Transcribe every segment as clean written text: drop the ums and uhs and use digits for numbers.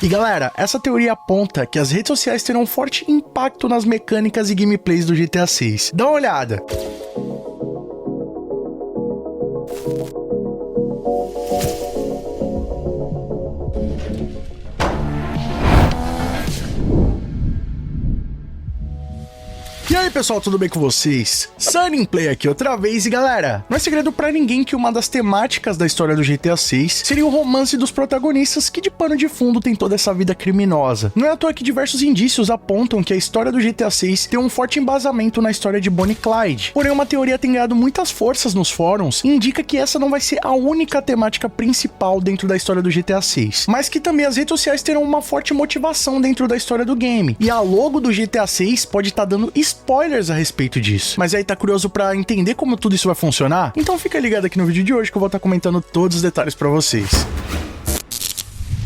E galera, essa teoria aponta que as redes sociais terão um forte impacto nas mecânicas e gameplays do GTA 6. Dá uma olhada! E aí pessoal, tudo bem com vocês? Sunnyplay aqui outra vez e galera, não é segredo pra ninguém que uma das temáticas da história do GTA 6 seria o romance dos protagonistas que de pano de fundo tem toda essa vida criminosa. Não é à toa que diversos indícios apontam que a história do GTA 6 tem um forte embasamento na história de Bonnie e Clyde. Porém, uma teoria tem ganhado muitas forças nos fóruns e indica que essa não vai ser a única temática principal dentro da história do GTA 6, mas que também as redes sociais terão uma forte motivação dentro da história do game. E a logo do GTA 6 pode estar dando spoilers a respeito disso. Mas aí tá curioso pra entender como tudo isso vai funcionar? Então fica ligado aqui no vídeo de hoje que eu vou estar comentando todos os detalhes pra vocês.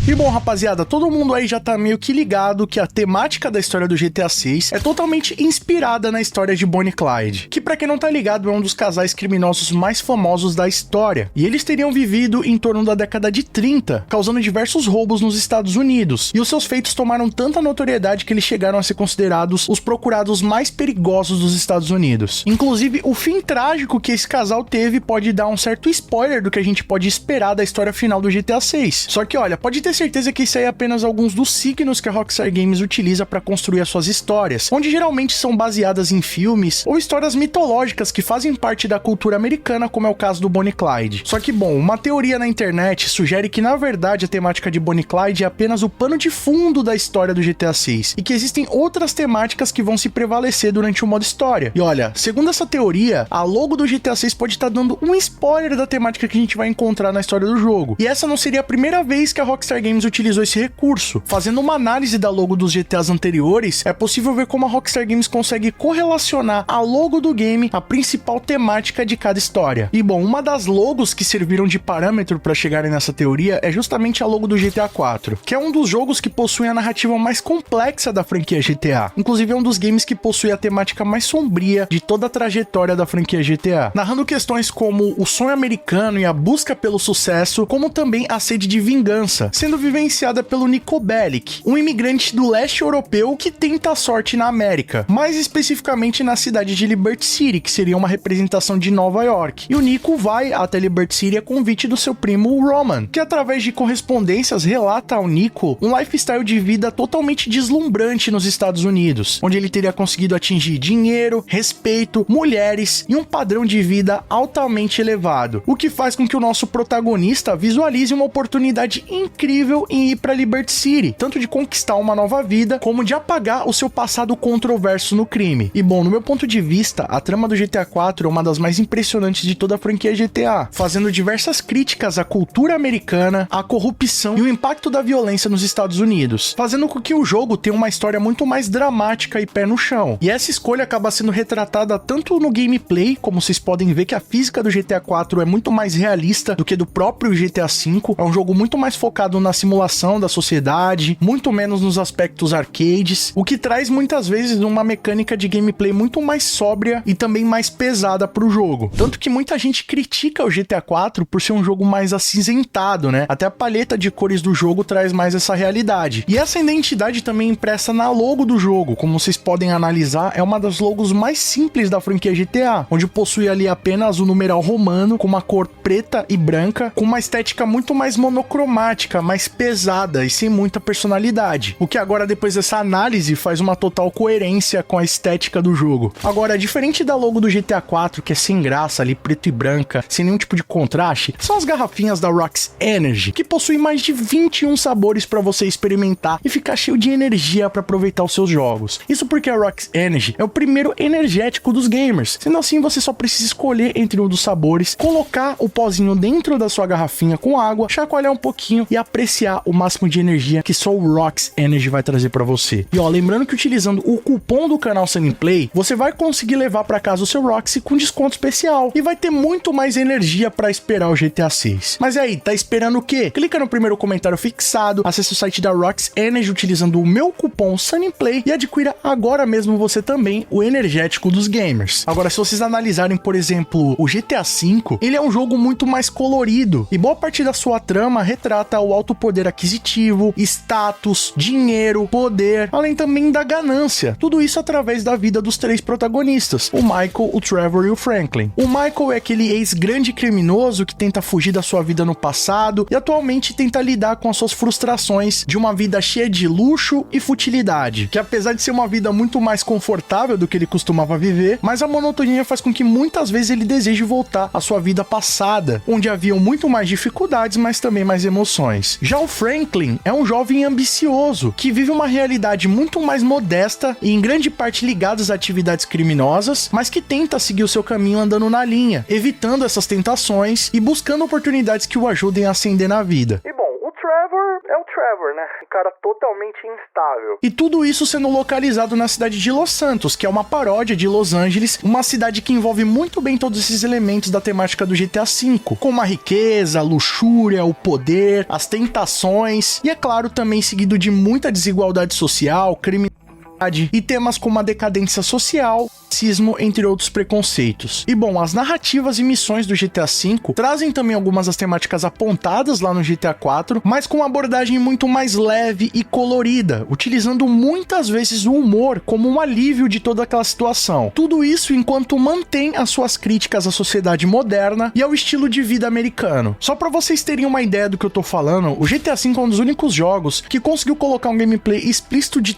E bom, rapaziada, todo mundo aí já tá meio que ligado que a temática da história do GTA 6 é totalmente inspirada na história de Bonnie e Clyde, que pra quem não tá ligado é um dos casais criminosos mais famosos da história, e eles teriam vivido em torno da década de 30, causando diversos roubos nos Estados Unidos, e os seus feitos tomaram tanta notoriedade que eles chegaram a ser considerados os procurados mais perigosos dos Estados Unidos. Inclusive, o fim trágico que esse casal teve pode dar um certo spoiler do que a gente pode esperar da história final do GTA 6. Só que olha, pode ter certeza que isso aí é apenas alguns dos signos que a Rockstar Games utiliza para construir as suas histórias, onde geralmente são baseadas em filmes ou histórias mitológicas que fazem parte da cultura americana, como é o caso do Bonnie e Clyde. Só que bom, uma teoria na internet sugere que na verdade a temática de Bonnie e Clyde é apenas o pano de fundo da história do GTA 6 e que existem outras temáticas que vão se prevalecer durante o modo história. E olha, segundo essa teoria, a logo do GTA 6 pode estar dando um spoiler da temática que a gente vai encontrar na história do jogo. E essa não seria a primeira vez que a Rockstar Games utilizou esse recurso. Fazendo uma análise da logo dos GTAs anteriores, é possível ver como a Rockstar Games consegue correlacionar a logo do game à principal temática de cada história. E bom, uma das logos que serviram de parâmetro para chegarem nessa teoria é justamente a logo do GTA 4, que é um dos jogos que possui a narrativa mais complexa da franquia GTA. Inclusive é um dos games que possui a temática mais sombria de toda a trajetória da franquia GTA, narrando questões como o sonho americano e a busca pelo sucesso, como também a sede de vingança, sendo vivenciada pelo Niko Bellic, um imigrante do leste europeu que tenta a sorte na América, mais especificamente na cidade de Liberty City, que seria uma representação de Nova York. E o Niko vai até Liberty City a convite do seu primo Roman, que através de correspondências relata ao Niko um lifestyle de vida totalmente deslumbrante nos Estados Unidos, onde ele teria conseguido atingir dinheiro, respeito, mulheres e um padrão de vida altamente elevado, o que faz com que o nosso protagonista visualize uma oportunidade incrível em ir para Liberty City, tanto de conquistar uma nova vida, como de apagar o seu passado controverso no crime. E bom, no meu ponto de vista, a trama do GTA 4 é uma das mais impressionantes de toda a franquia GTA, fazendo diversas críticas à cultura americana, à corrupção e o impacto da violência nos Estados Unidos, fazendo com que o jogo tenha uma história muito mais dramática e pé no chão. E essa escolha acaba sendo retratada tanto no gameplay, como vocês podem ver que a física do GTA 4 é muito mais realista do que do próprio GTA 5, é um jogo muito mais focado na simulação da sociedade, muito menos nos aspectos arcades, o que traz muitas vezes uma mecânica de gameplay muito mais sóbria e também mais pesada pro jogo. Tanto que muita gente critica o GTA 4 por ser um jogo mais acinzentado, né? Até a paleta de cores do jogo traz mais essa realidade. E essa identidade também impressa na logo do jogo, como vocês podem analisar, é uma das logos mais simples da franquia GTA, onde possui ali apenas o numeral romano com uma cor preta e branca, com uma estética muito mais monocromática, mais pesada e sem muita personalidade, o que agora depois dessa análise faz uma total coerência com a estética do jogo. Agora, diferente da logo do GTA 4, que é sem graça ali, preto e branca, sem nenhum tipo de contraste, são as garrafinhas da Rox Energy, que possuem mais de 21 sabores para você experimentar e ficar cheio de energia para aproveitar os seus jogos. Isso porque a Rox Energy é o primeiro energético dos gamers, sendo assim você só precisa escolher entre um dos sabores, colocar o pozinho dentro da sua garrafinha com água, chacoalhar um pouquinho e apreciar o máximo de energia que só o Rox Energy vai trazer para você. E ó, lembrando que utilizando o cupom do canal Sunnyplay, você vai conseguir levar para casa o seu Roxy com desconto especial e vai ter muito mais energia para esperar o GTA 6. Mas aí, tá esperando o quê? Clica no primeiro comentário fixado, acesse o site da Rox Energy utilizando o meu cupom Sunnyplay e adquira agora mesmo você também o energético dos gamers. Agora, se vocês analisarem, por exemplo, o GTA V, ele é um jogo muito mais colorido e boa parte da sua trama retrata o alto poder aquisitivo, status, dinheiro, poder, além também da ganância. Tudo isso através da vida dos três protagonistas, o Michael, o Trevor e o Franklin. O Michael é aquele ex-grande criminoso que tenta fugir da sua vida no passado e atualmente tenta lidar com as suas frustrações de uma vida cheia de luxo e futilidade, que apesar de ser uma vida muito mais confortável do que ele costumava viver, mas a monotonia faz com que muitas vezes ele deseje voltar à sua vida passada, onde haviam muito mais dificuldades, mas também mais emoções. Já o Franklin é um jovem ambicioso, que vive uma realidade muito mais modesta e em grande parte ligada às atividades criminosas, mas que tenta seguir o seu caminho andando na linha, evitando essas tentações e buscando oportunidades que o ajudem a ascender na vida. E bom, o Trevor é o Trevor, né? Um cara totalmente instável. E tudo isso sendo localizado na cidade de Los Santos, que é uma paródia de Los Angeles, uma cidade que envolve muito bem todos esses elementos da temática do GTA V, como a riqueza, a luxúria, o poder, as tentações e, é claro, também seguido de muita desigualdade social, criminalidade e temas como a decadência social, racismo, entre outros preconceitos. E bom, as narrativas e missões do GTA V trazem também algumas das temáticas apontadas lá no GTA IV, mas com uma abordagem muito mais leve e colorida, utilizando muitas vezes o humor como um alívio de toda aquela situação. Tudo isso enquanto mantém as suas críticas à sociedade moderna e ao estilo de vida americano. Só pra vocês terem uma ideia do que eu tô falando, o GTA V é um dos únicos jogos que conseguiu colocar um gameplay explícito de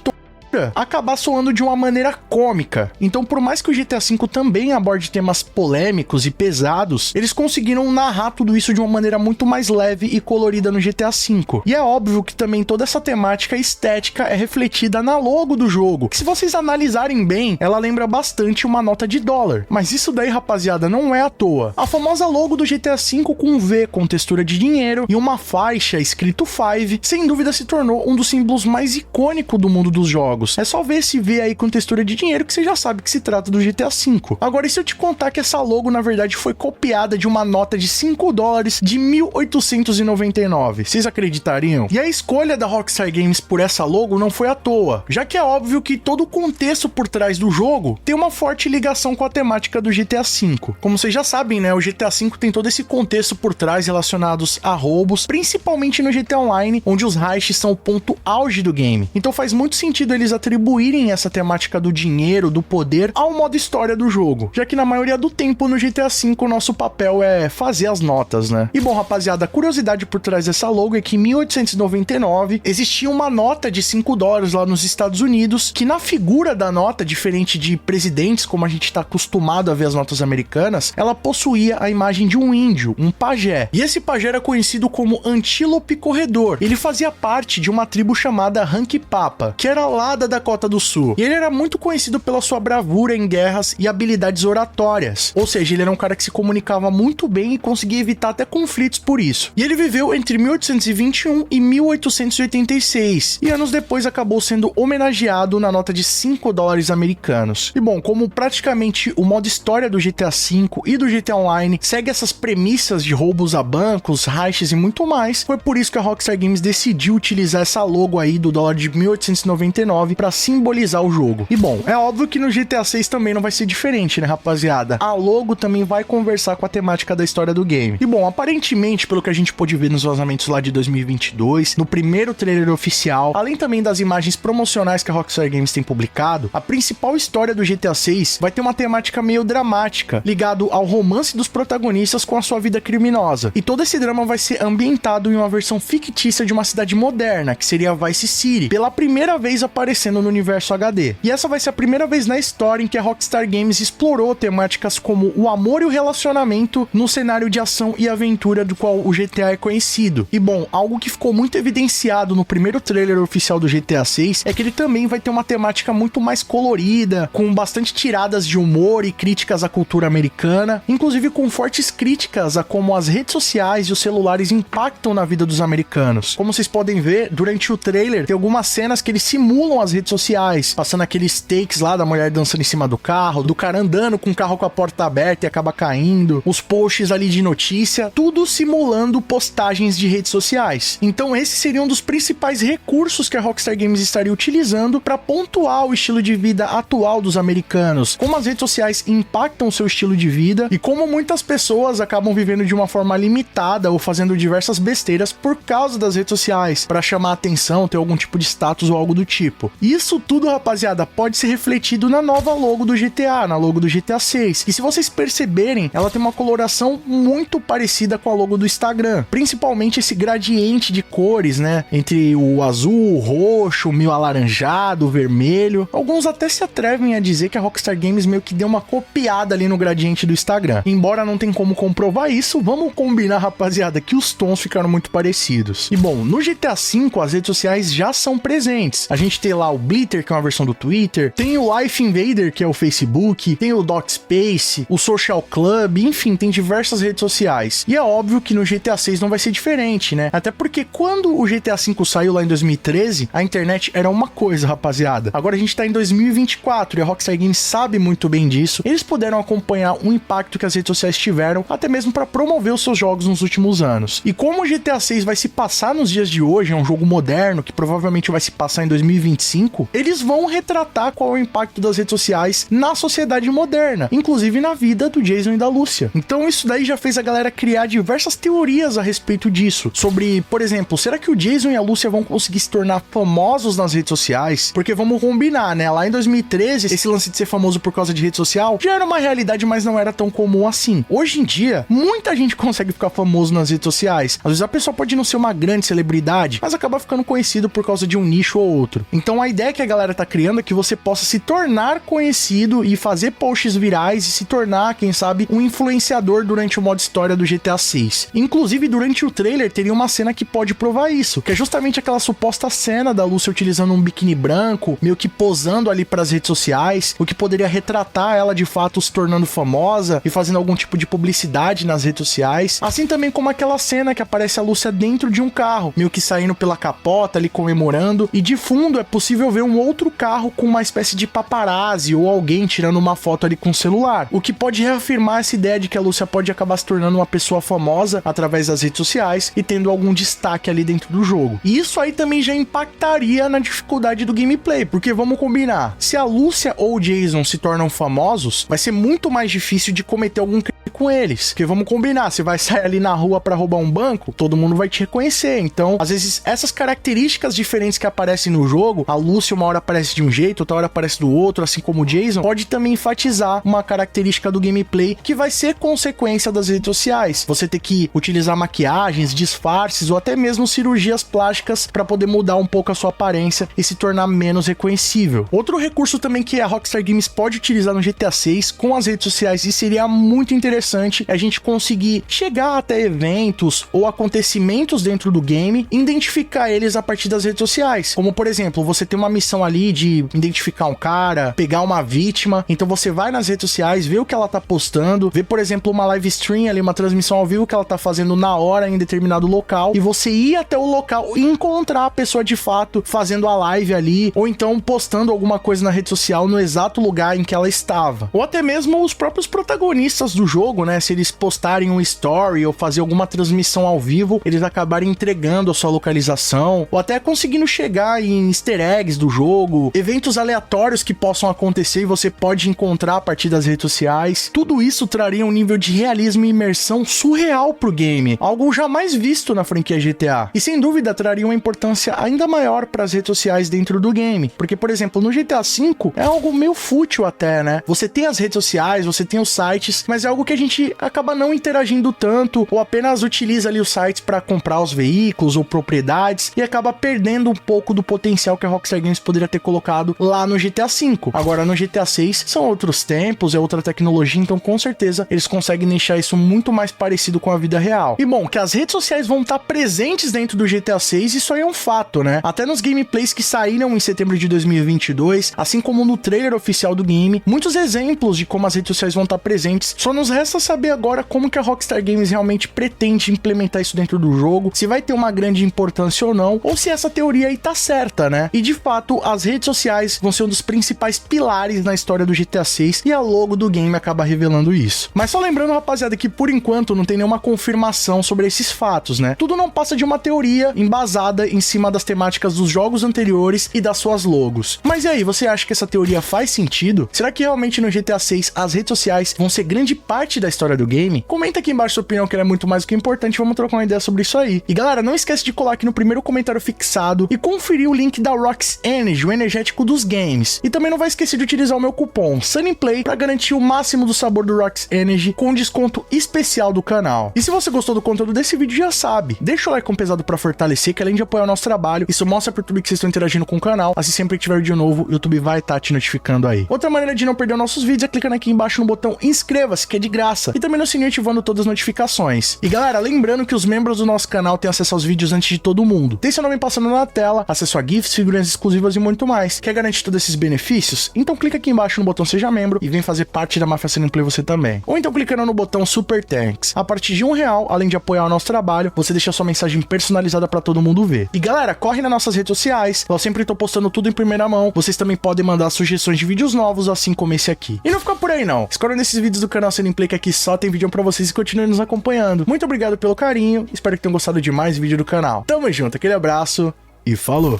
acabar soando de uma maneira cômica. Então, por mais que o GTA V também aborde temas polêmicos e pesados, eles conseguiram narrar tudo isso de uma maneira muito mais leve e colorida no GTA V. E é óbvio que também toda essa temática estética é refletida na logo do jogo, que se vocês analisarem bem, ela lembra bastante uma nota de dólar. Mas isso daí, rapaziada, não é à toa. A famosa logo do GTA V com um V com textura de dinheiro e uma faixa escrito 5, sem dúvida se tornou um dos símbolos mais icônicos do mundo dos jogos. É só ver esse V aí com textura de dinheiro que você já sabe que se trata do GTA V. Agora, e se eu te contar que essa logo, na verdade, foi copiada de uma nota de $5 de 1899? Vocês acreditariam? E a escolha da Rockstar Games por essa logo não foi à toa, já que é óbvio que todo o contexto por trás do jogo tem uma forte ligação com a temática do GTA V. Como vocês já sabem, né, o GTA V tem todo esse contexto por trás relacionados a roubos, principalmente no GTA Online, onde os heists são o ponto auge do game. Então faz muito sentido eles atribuírem essa temática do dinheiro, do poder, ao modo história do jogo, já que na maioria do tempo no GTA V o nosso papel é fazer as notas, né? E bom, rapaziada, a curiosidade por trás dessa logo é que em 1899 existia uma nota de $5 lá nos Estados Unidos, que na figura da nota, diferente de presidentes, como a gente está acostumado a ver as notas americanas, ela possuía a imagem de um índio, um pajé. E esse pajé era conhecido como Antílope Corredor. Ele fazia parte de uma tribo chamada Rank Papa, que era lá da Dakota do Sul. E ele era muito conhecido pela sua bravura em guerras e habilidades oratórias. Ou seja, ele era um cara que se comunicava muito bem e conseguia evitar até conflitos por isso. E ele viveu entre 1821 e 1886. E anos depois acabou sendo homenageado na nota de $5 americanos. E bom, como praticamente o modo história do GTA V e do GTA Online segue essas premissas de roubos a bancos, heists e muito mais, foi por isso que a Rockstar Games decidiu utilizar essa logo aí do dólar de 1899 para simbolizar o jogo. E bom, é óbvio que no GTA 6 também não vai ser diferente, né, rapaziada? A logo também vai conversar com a temática da história do game. E bom, aparentemente, pelo que a gente pôde ver nos vazamentos lá de 2022, no primeiro trailer oficial, além também das imagens promocionais que a Rockstar Games tem publicado, a principal história do GTA 6 vai ter uma temática meio dramática, ligado ao romance dos protagonistas com a sua vida criminosa. E todo esse drama vai ser ambientado em uma versão fictícia de uma cidade moderna, que seria Vice City, pela primeira vez aparecendo no universo HD. E essa vai ser a primeira vez na história em que a Rockstar Games explorou temáticas como o amor e o relacionamento no cenário de ação e aventura do qual o GTA é conhecido. E bom, algo que ficou muito evidenciado no primeiro trailer oficial do GTA 6 é que ele também vai ter uma temática muito mais colorida, com bastante tiradas de humor e críticas à cultura americana, inclusive com fortes críticas a como as redes sociais e os celulares impactam na vida dos americanos. Como vocês podem ver, durante o trailer tem algumas cenas que eles simulam as redes sociais, passando aqueles takes lá da mulher dançando em cima do carro, do cara andando com o carro com a porta aberta e acaba caindo, os posts ali de notícia, tudo simulando postagens de redes sociais. Então esse seria um dos principais recursos que a Rockstar Games estaria utilizando para pontuar o estilo de vida atual dos americanos, como as redes sociais impactam o seu estilo de vida e como muitas pessoas acabam vivendo de uma forma limitada ou fazendo diversas besteiras por causa das redes sociais, para chamar atenção, ter algum tipo de status ou algo do tipo. Isso tudo, rapaziada, pode ser refletido na nova logo do GTA, na logo do GTA 6. E se vocês perceberem, ela tem uma coloração muito parecida com a logo do Instagram, principalmente esse gradiente de cores, né, entre o azul, o roxo, o meio alaranjado, o vermelho. Alguns até se atrevem a dizer que a Rockstar Games meio que deu uma copiada ali no gradiente do Instagram. Embora não tenha como comprovar isso, vamos combinar, rapaziada, que os tons ficaram muito parecidos. E bom, no GTA V as redes sociais já são presentes. A gente tem lá o Blitter, que é uma versão do Twitter, tem o Life Invader, que é o Facebook, tem o DocSpace, o Social Club, enfim, tem diversas redes sociais. E é óbvio que no GTA 6 não vai ser diferente, né? Até porque quando o GTA V saiu lá em 2013, a internet era uma coisa, rapaziada. Agora a gente tá em 2024 e a Rockstar Games sabe muito bem disso. Eles puderam acompanhar o impacto que as redes sociais tiveram, até mesmo para promover os seus jogos nos últimos anos. E como o GTA 6 vai se passar nos dias de hoje, é um jogo moderno que provavelmente vai se passar em 2025, eles vão retratar qual é o impacto das redes sociais na sociedade moderna, inclusive na vida do Jason e da Lúcia. Então isso daí já fez a galera criar diversas teorias a respeito disso, sobre, por exemplo, será que o Jason e a Lúcia vão conseguir se tornar famosos nas redes sociais? Porque vamos combinar, né? Lá em 2013, esse lance de ser famoso por causa de rede social já era uma realidade, mas não era tão comum assim. Hoje em dia, muita gente consegue ficar famoso nas redes sociais. Às vezes a pessoa pode não ser uma grande celebridade, mas acaba ficando conhecido por causa de um nicho ou outro. Então a ideia que a galera tá criando é que você possa se tornar conhecido e fazer posts virais e se tornar, quem sabe, um influenciador durante o modo história do GTA 6. Inclusive, durante o trailer, teria uma cena que pode provar isso, que é justamente aquela suposta cena da Lúcia utilizando um biquíni branco, meio que posando ali pras redes sociais, o que poderia retratar ela de fato se tornando famosa e fazendo algum tipo de publicidade nas redes sociais. Assim também como aquela cena que aparece a Lúcia dentro de um carro, meio que saindo pela capota ali comemorando, e de fundo é possível ver um outro carro com uma espécie de paparazzi ou alguém tirando uma foto ali com o celular, o que pode reafirmar essa ideia de que a Lúcia pode acabar se tornando uma pessoa famosa através das redes sociais e tendo algum destaque ali dentro do jogo. E isso aí também já impactaria na dificuldade do gameplay, porque vamos combinar, se a Lúcia ou o Jason se tornam famosos, vai ser muito mais difícil de cometer algum crime com eles, porque vamos combinar, você vai sair ali na rua pra roubar um banco, todo mundo vai te reconhecer. Então, às vezes, essas características diferentes que aparecem no jogo, a Lúcia uma hora aparece de um jeito, outra hora aparece do outro, assim como o Jason, pode também enfatizar uma característica do gameplay que vai ser consequência das redes sociais. Você ter que utilizar maquiagens, disfarces ou até mesmo cirurgias plásticas para poder mudar um pouco a sua aparência e se tornar menos reconhecível. Outro recurso também que a Rockstar Games pode utilizar no GTA 6 com as redes sociais, e seria muito interessante, é a gente conseguir chegar até eventos ou acontecimentos dentro do game, identificar eles a partir das redes sociais. Como, por exemplo, você tem uma missão ali de identificar um cara, pegar uma vítima, então você vai nas redes sociais, vê o que ela tá postando, vê, por exemplo, uma live stream ali, uma transmissão ao vivo que ela tá fazendo na hora em determinado local, e você ir até o local e encontrar a pessoa de fato fazendo a live ali, ou então postando alguma coisa na rede social no exato lugar em que ela estava. Ou até mesmo os próprios protagonistas do jogo, né? Se eles postarem um story ou fazer alguma transmissão ao vivo, eles acabarem entregando a sua localização, ou até conseguindo chegar em easter eggs do jogo, eventos aleatórios que possam acontecer e você pode encontrar a partir das redes sociais. Tudo isso traria um nível de realismo e imersão surreal pro game, algo jamais visto na franquia GTA. E sem dúvida traria uma importância ainda maior para as redes sociais dentro do game, porque, por exemplo, no GTA V é algo meio fútil até, né? Você tem as redes sociais, você tem os sites, mas é algo que a gente acaba não interagindo tanto, ou apenas utiliza ali os sites para comprar os veículos ou propriedades, e acaba perdendo um pouco do potencial que a Rockstar Games poderia ter colocado lá no GTA V. Agora no GTA 6 são outros tempos, é outra tecnologia, então com certeza eles conseguem deixar isso muito mais parecido com a vida real. E bom, que as redes sociais vão estar presentes dentro do GTA 6, isso aí é um fato, né? Até nos gameplays que saíram em setembro de 2022, assim como no trailer oficial do game, muitos exemplos de como as redes sociais vão estar presentes. Só nos resta saber agora como que a Rockstar Games realmente pretende implementar isso dentro do jogo, se vai ter uma grande importância ou não, ou se essa teoria aí tá certa, né? E de de fato as redes sociais vão ser um dos principais pilares na história do GTA 6 e a logo do game acaba revelando isso. Mas só lembrando, rapaziada, que por enquanto não tem nenhuma confirmação sobre esses fatos, né? Tudo não passa de uma teoria embasada em cima das temáticas dos jogos anteriores e das suas logos. Mas e aí, você acha que essa teoria faz sentido? Será que realmente no GTA 6 as redes sociais vão ser grande parte da história do game? Comenta aqui embaixo sua opinião, que ela é muito mais do que importante, vamos trocar uma ideia sobre isso aí. E galera, não esquece de colar aqui no primeiro comentário fixado e conferir o link da Rox Energy, o energético dos games. E também não vai esquecer de utilizar o meu cupom SunnyPlay para garantir o máximo do sabor do Rox Energy com desconto especial do canal. E se você gostou do conteúdo desse vídeo, já sabe, deixa o like com pesado para fortalecer, que além de apoiar o nosso trabalho, isso mostra pro YouTube que vocês estão interagindo com o canal. Assim, sempre que tiver vídeo novo, o YouTube vai estar te notificando aí. Outra maneira de não perder os nossos vídeos é clicando aqui embaixo no botão inscreva-se, que é de graça, e também no sininho ativando todas as notificações. E galera, lembrando que os membros do nosso canal têm acesso aos vídeos antes de todo mundo. Tem seu nome passando na tela, acesso a GIFs, figurinhas exclusivas e muito mais. Quer garantir todos esses benefícios? Então clica aqui embaixo no botão seja membro e vem fazer parte da Máfia Sunnyplay você também. Ou então clicando no botão Super Thanks. A partir de R$1, além de apoiar o nosso trabalho, você deixa sua mensagem personalizada para todo mundo ver. E galera, corre nas nossas redes sociais, eu sempre tô postando tudo em primeira mão. Vocês também podem mandar sugestões de vídeos novos, assim como esse aqui. E não fica por aí não, escolha nesses vídeos do canal Sunnyplay, que aqui só tem vídeo pra vocês, e continuem nos acompanhando. Muito obrigado pelo carinho, espero que tenham gostado de mais vídeo do canal. Tamo junto, aquele abraço e falou!